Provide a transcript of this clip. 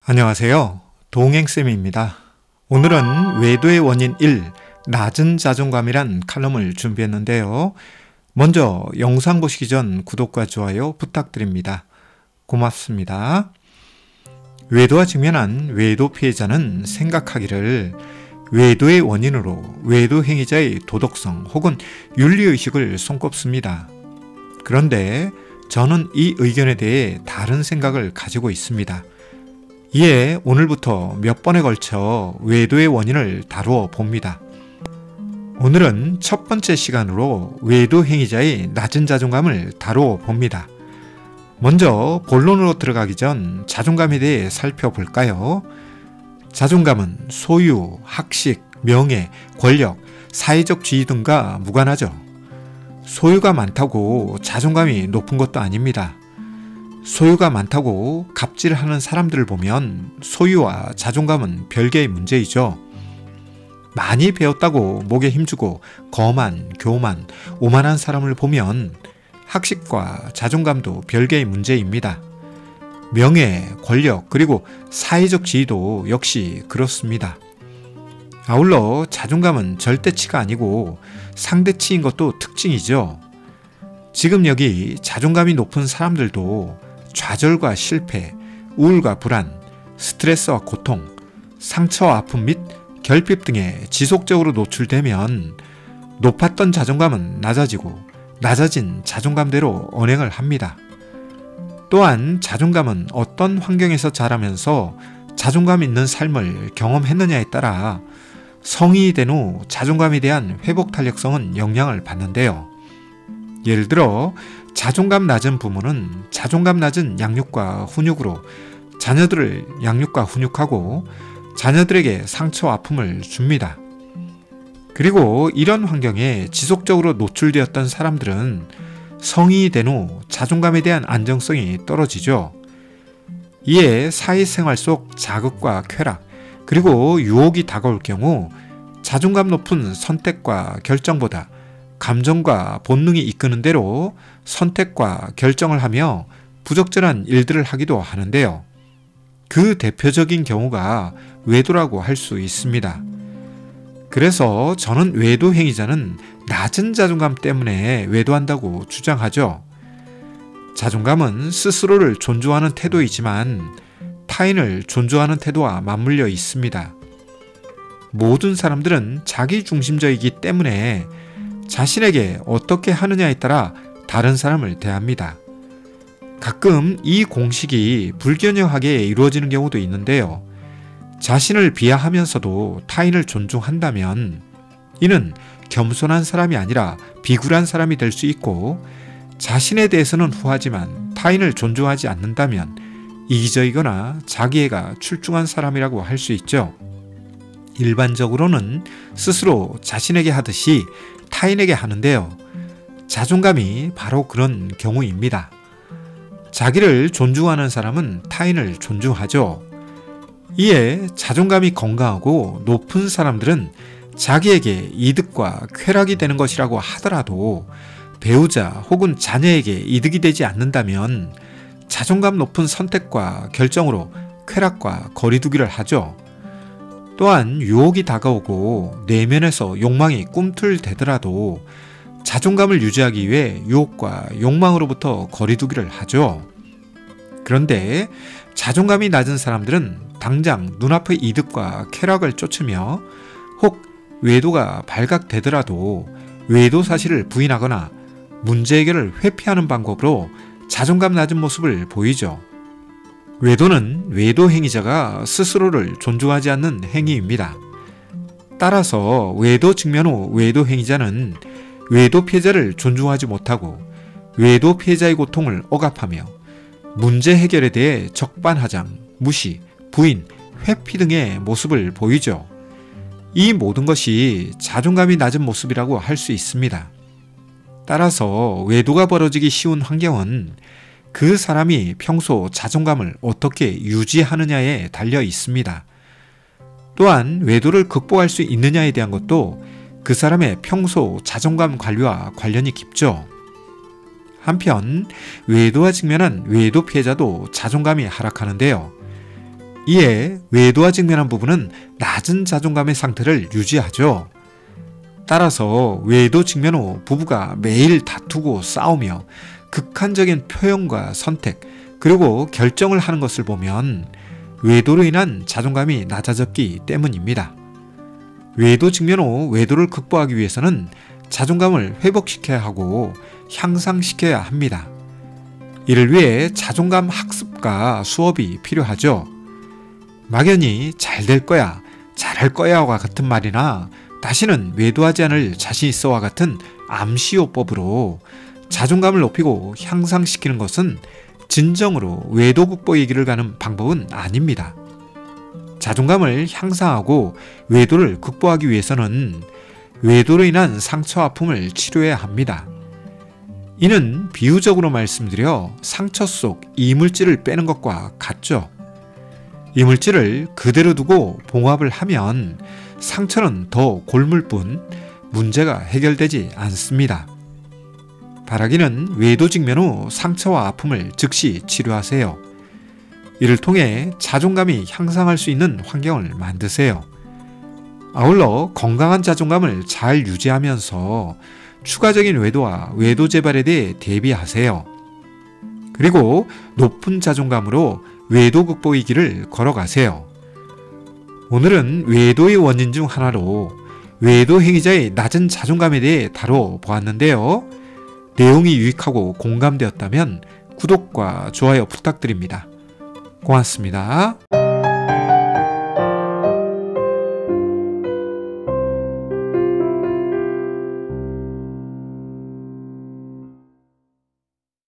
안녕하세요. 동행쌤입니다. 오늘은 외도의 원인 1, 낮은 자존감이란 칼럼을 준비했는데요. 먼저 영상 보시기 전 구독과 좋아요 부탁드립니다. 고맙습니다. 외도와 직면한 외도 피해자는 생각하기를 외도의 원인으로 외도 행위자의 도덕성 혹은 윤리의식을 손꼽습니다. 그런데 저는 이 의견에 대해 다른 생각을 가지고 있습니다. 이에 오늘부터 몇 번에 걸쳐 외도의 원인을 다루어 봅니다. 오늘은 첫 번째 시간으로 외도 행위자의 낮은 자존감을 다루어 봅니다. 먼저 본론으로 들어가기 전 자존감에 대해 살펴볼까요? 자존감은 소유, 학식, 명예, 권력, 사회적 지위 등과 무관하죠. 소유가 많다고 자존감이 높은 것도 아닙니다. 소유가 많다고 갑질하는 사람들을 보면 소유와 자존감은 별개의 문제이죠. 많이 배웠다고 목에 힘주고 거만, 교만, 오만한 사람을 보면 학식과 자존감도 별개의 문제입니다. 명예, 권력, 그리고 사회적 지위도 역시 그렇습니다. 아울러 자존감은 절대치가 아니고 상대치인 것도 특징이죠. 지금 여기 자존감이 높은 사람들도 좌절과 실패, 우울과 불안, 스트레스와 고통, 상처와 아픔 및 결핍 등에 지속적으로 노출되면 높았던 자존감은 낮아지고 낮아진 자존감대로 언행을 합니다. 또한 자존감은 어떤 환경에서 자라면서 자존감 있는 삶을 경험했느냐에 따라 성인이 된 후 자존감에 대한 회복 탄력성은 영향을 받는데요. 예를 들어 자존감 낮은 부모는 자존감 낮은 양육과 훈육으로 자녀들을 양육과 훈육하고 자녀들에게 상처와 아픔을 줍니다. 그리고 이런 환경에 지속적으로 노출되었던 사람들은 성인이 된 후 자존감에 대한 안정성이 떨어지죠. 이에 사회생활 속 자극과 쾌락, 그리고 유혹이 다가올 경우 자존감 높은 선택과 결정보다 감정과 본능이 이끄는 대로 선택과 결정을 하며 부적절한 일들을 하기도 하는데요. 그 대표적인 경우가 외도라고 할 수 있습니다. 그래서 저는 외도 행위자는 낮은 자존감 때문에 외도한다고 주장하죠. 자존감은 스스로를 존중하는 태도이지만 타인을 존중하는 태도와 맞물려 있습니다. 모든 사람들은 자기중심적이기 때문에 자신에게 어떻게 하느냐에 따라 다른 사람을 대합니다. 가끔 이 공식이 불균형하게 이루어지는 경우도 있는데요. 자신을 비하하면서도 타인을 존중한다면 이는 겸손한 사람이 아니라 비굴한 사람이 될 수 있고, 자신에 대해서는 후하지만 타인을 존중하지 않는다면 이기적이거나 자기애가 출중한 사람이라고 할 수 있죠. 일반적으로는 스스로 자신에게 하듯이 타인에게 하는데요. 자존감이 바로 그런 경우입니다. 자기를 존중하는 사람은 타인을 존중하죠. 이에 자존감이 건강하고 높은 사람들은 자기에게 이득과 쾌락이 되는 것이라고 하더라도 배우자 혹은 자녀에게 이득이 되지 않는다면 자존감 높은 선택과 결정으로 쾌락과 거리두기를 하죠. 또한 유혹이 다가오고 내면에서 욕망이 꿈틀대더라도 자존감을 유지하기 위해 유혹과 욕망으로부터 거리두기를 하죠. 그런데 자존감이 낮은 사람들은 당장 눈앞의 이득과 쾌락을 쫓으며 혹 외도가 발각되더라도 외도 사실을 부인하거나 문제 해결을 회피하는 방법으로 자존감 낮은 모습을 보이죠. 외도는 외도 행위자가 스스로를 존중하지 않는 행위입니다. 따라서 외도 직면 후 외도 행위자는 외도 피해자를 존중하지 못하고 외도 피해자의 고통을 억압하며 문제 해결에 대해 적반하장, 무시, 부인, 회피 등의 모습을 보이죠. 이 모든 것이 자존감이 낮은 모습이라고 할 수 있습니다. 따라서 외도가 벌어지기 쉬운 환경은 그 사람이 평소 자존감을 어떻게 유지하느냐에 달려 있습니다. 또한 외도를 극복할 수 있느냐에 대한 것도 그 사람의 평소 자존감 관리와 관련이 깊죠. 한편 외도와 직면한 외도 피해자도 자존감이 하락하는데요. 이에 외도와 직면한 부부는 낮은 자존감의 상태를 유지하죠. 따라서 외도 직면 후 부부가 매일 다투고 싸우며 극한적인 표현과 선택, 그리고 결정을 하는 것을 보면 외도로 인한 자존감이 낮아졌기 때문입니다. 외도 직면 후 외도를 극복하기 위해서는 자존감을 회복시켜야 하고 향상시켜야 합니다. 이를 위해 자존감 학습과 수업이 필요하죠. 막연히 잘 될 거야, 잘할 거야와 같은 말이나 다시는 외도하지 않을 자신 있어와 같은 암시요법으로 자존감을 높이고 향상시키는 것은 진정으로 외도 극복의 길을 가는 방법은 아닙니다. 자존감을 향상하고 외도를 극복하기 위해서는 외도로 인한 상처 아픔을 치료해야 합니다. 이는 비유적으로 말씀드려 상처 속 이물질을 빼는 것과 같죠. 이물질을 그대로 두고 봉합을 하면 상처는 더 골물 뿐 문제가 해결되지 않습니다. 바라기는 외도 직면 후 상처와 아픔을 즉시 치료하세요. 이를 통해 자존감이 향상할 수 있는 환경을 만드세요. 아울러 건강한 자존감을 잘 유지하면서 추가적인 외도와 외도 재발에 대해 대비하세요. 그리고 높은 자존감으로 외도 극복의 길을 걸어가세요. 오늘은 외도의 원인 중 하나로 외도 행위자의 낮은 자존감에 대해 다뤄보았는데요. 내용이 유익하고 공감되었다면 구독과 좋아요 부탁드립니다. 고맙습니다.